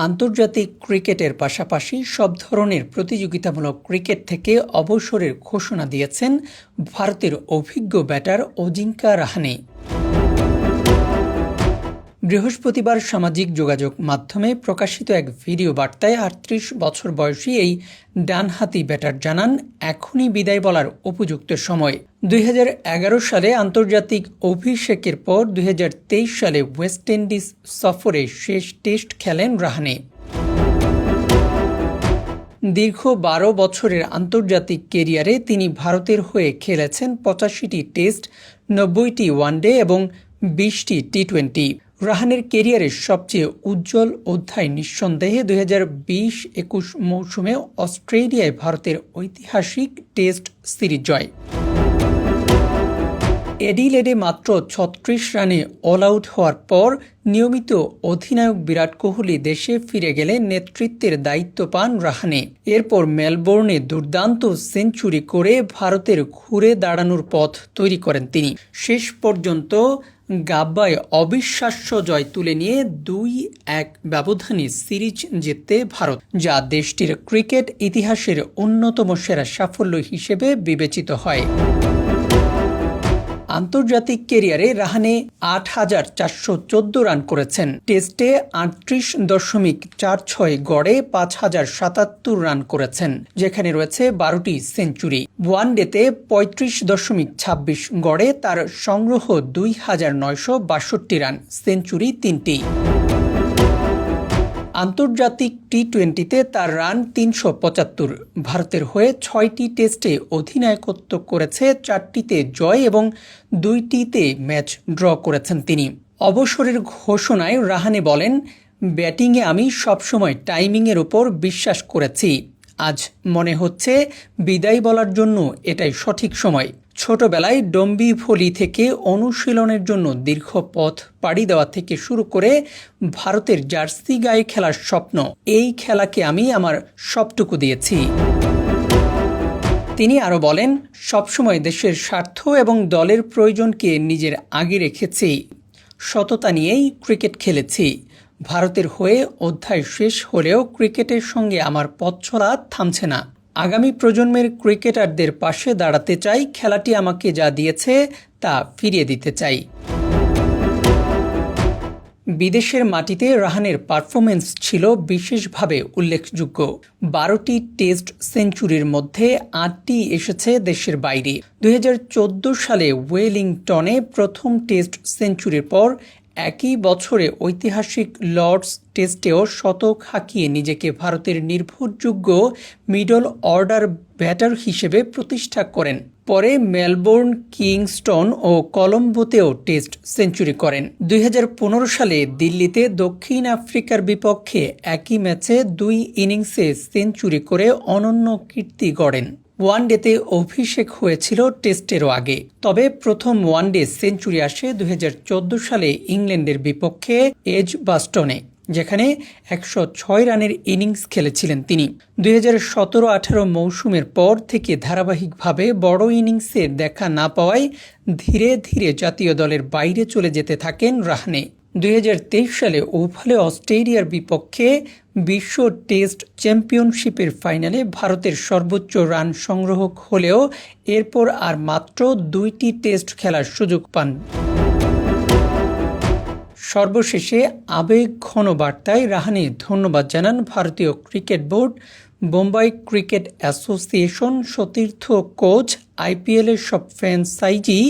আন্তর্জাতিক ক্রিকেটের পাশাপাশি সব ধরনের প্রতিযোগিতামূলক ক্রিকেট থেকে অবসরের ঘোষণা দিয়েছেন ভারতের অভিজ্ঞ ব্যাটার অজিঙ্কা রাহানে। বৃহস্পতিবার সামাজিক যোগাযোগ মাধ্যমে প্রকাশিত এক ভিডিও বার্তায় ৩৮ বছর বয়সী এই ডানহাতি ব্যাটার জানান, এখনই বিদায় বলার উপযুক্ত সময়। ২০১১ সালে আন্তর্জাতিক অভিষেকের পর ২০২৩ সালে ওয়েস্ট ইন্ডিজ সফরে শেষ টেস্ট খেলেন রাহানে। দীর্ঘ ১২ বছরের আন্তর্জাতিক কেরিয়ারে তিনি ভারতের হয়ে খেলেছেন ৮৫টি টেস্ট, ৯০টি ওয়ানডে এবং ২০টি টি-২০। রাহানের কেরিয়ারের সবচেয়ে উজ্জ্বল অধ্যায় নিঃসন্দেহে ২০২০-২১ মৌসুমে অস্ট্রেলিয়ায় ভারতের ঐতিহাসিক টেস্ট সিরিজ জয়। অ্যাডিলেডে মাত্র ৩৬ রানে অল আউট হওয়ার পর নিয়মিত অধিনায়ক বিরাট কোহলি দেশে ফিরে গেলে নেতৃত্বের দায়িত্ব পান রাহানে। এরপর মেলবোর্নে দুর্দান্ত সেঞ্চুরি করে ভারতের ঘুরে দাঁড়ানোর পথ তৈরি করেন তিনি। শেষ পর্যন্ত গাব্বায় অবিশ্বাস্য জয় তুলে নিয়ে ২-১ ব্যবধানে সিরিজ জিততে ভারত, যা দেশটির ক্রিকেট ইতিহাসের অন্যতম সেরা সাফল্য হিসেবে বিবেচিত হয়। আন্তর্জাতিক কেরিয়ারে রাহানে ৮,৪১৪ রান করেছেন। টেস্টে ৩৮.৪৬ গড়ে ৫,০৭৭ রান করেছেন, যেখানে রয়েছে ১২টি সেঞ্চুরি। ওয়ানডেতে ৩৫.২৬ গড়ে তার সংগ্রহ ২,৯৬২ রান, সেঞ্চুরি ৩টি। আন্তর্জাতিক টি-২০তে তার রান ৩৭৫। ভারতের হয়ে ৬টি টেস্টে অধিনায়কত্ব করেছে, ৪টিতে জয় এবং ২টিতে ম্যাচ ড্র করেছেন তিনি। অবসরের ঘোষণায় রাহানে বলেন, ব্যাটিংয়ে আমি সবসময় টাইমিংয়ের উপর বিশ্বাস করেছি। আজ মনে হচ্ছে বিদায় বলার জন্য এটাই সঠিক সময়। ছোটবেলায় ডম্বিভলি থেকে অনুশীলনের জন্য দীর্ঘ পথ পাড়ি দেওয়া থেকে শুরু করে ভারতের জার্সি গায়ে খেলার স্বপ্ন, এই খেলাকে আমি আমার সবটুকু দিয়েছি। তিনি আরও বলেন, সবসময় দেশের স্বার্থ এবং দলের প্রয়োজনকে নিজের আগে রেখেছি। সততা নিয়েই ক্রিকেট খেলেছি। ভারতের হয়ে অধ্যায় শেষ হলেও ক্রিকেটের সঙ্গে আমার পথ চলা থামছে না। আগামী প্রজন্মের ক্রিকেটারদের পাশে দাঁড়াতে চাই। খেলাটি আমাকে যা দিয়েছে তা ফিরিয়ে দিতে চাই। বিদেশের মাটিতে রাহানের পারফরমেন্স ছিল বিশেষভাবে উল্লেখযোগ্য। ১২টি টেস্ট সেঞ্চুরির মধ্যে ৮টি এসেছে দেশের বাইরে। ২০১৪ সালে ওয়েলিংটনে প্রথম টেস্ট সেঞ্চুরির পর একই বছরে ঐতিহাসিক লর্ডস টেস্টেও শতক হাঁকিয়ে নিজেকে ভারতের নির্ভরযোগ্য মিডল অর্ডার ব্যাটার হিসেবে প্রতিষ্ঠা করেন। পরে মেলবোর্ন, কিংস্টন ও কলম্বোতেও টেস্ট সেঞ্চুরি করেন। ২০১৫ সালে দিল্লিতে দক্ষিণ আফ্রিকার বিপক্ষে একই ম্যাচে ২ ইনিংসে সেঞ্চুরি করে অনন্য কীর্তি গড়েন। ওয়ানডেতে অভিষেক হয়েছিল টেস্টেরও আগে, তবে প্রথম ওয়ানডে সেঞ্চুরি আসে ২০১৪ সালে ইংল্যান্ডের বিপক্ষে এজবাস্টনে, যেখানে ১০৬ রানের ইনিংস খেলেছিলেন তিনি। ২০১৭-১৮ মৌসুমের পর থেকে ধারাবাহিকভাবে বড় ইনিংসে দেখা না পাওয়ায় ধীরে ধীরে জাতীয় দলের বাইরে চলে যেতে থাকেন রাহানে। ২০২৩ সালে ওভালে অস্ট্রেলিয়ার বিপক্ষে বিশ্ব টেস্ট চ্যাম্পিয়নশিপের ফাইনালে ভারতের সর্বোচ্চ রান সংগ্রহ হলেও এরপর আর মাত্র ২টি টেস্ট খেলার সুযোগ পান। সর্বশেষে আবেগঘন বার্তায় রাহানে ধন্যবাদ জানান ভারতীয় cricket board, Bombay cricket association, সতীর্থ কোচ, আইপিএলের সব ফ্র্যাঞ্চাইজি,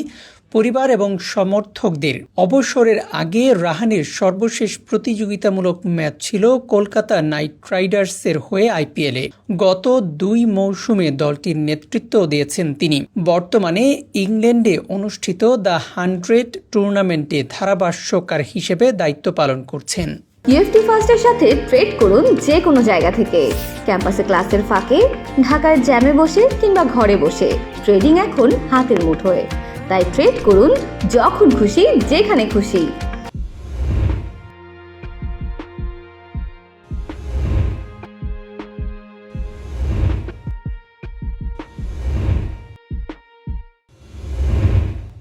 পরিবার এবং সমর্থকদের। অবসরের আগে রাহানের সর্বশেষ প্রতিযোগিতামূলক ম্যাচ ছিল কলকাতা নাইট রাইডার্সের হয়ে আইপিএলে। গত ২ মৌসুমে দলটির নেতৃত্ব দিয়েছেন তিনি। বর্তমানে ইংল্যান্ডে অনুষ্ঠিত দ্য 100 টুর্নামেন্টে ধারাভাষ্যকার হিসেবে দায়িত্ব পালন করছেন। ইউএফটি ফার্স্টের সাথে ট্রেড করুন যে কোনো জায়গা থেকে। ক্যাম্পাসে ক্লাসের ফাঁকে, ঢাকার জ্যামে বসে কিংবা ঘরে বসে, ট্রেডিং এখন হাতের মুঠোয়। তাই ট্রেড করুন যখন খুশি, যেখানে খুশি।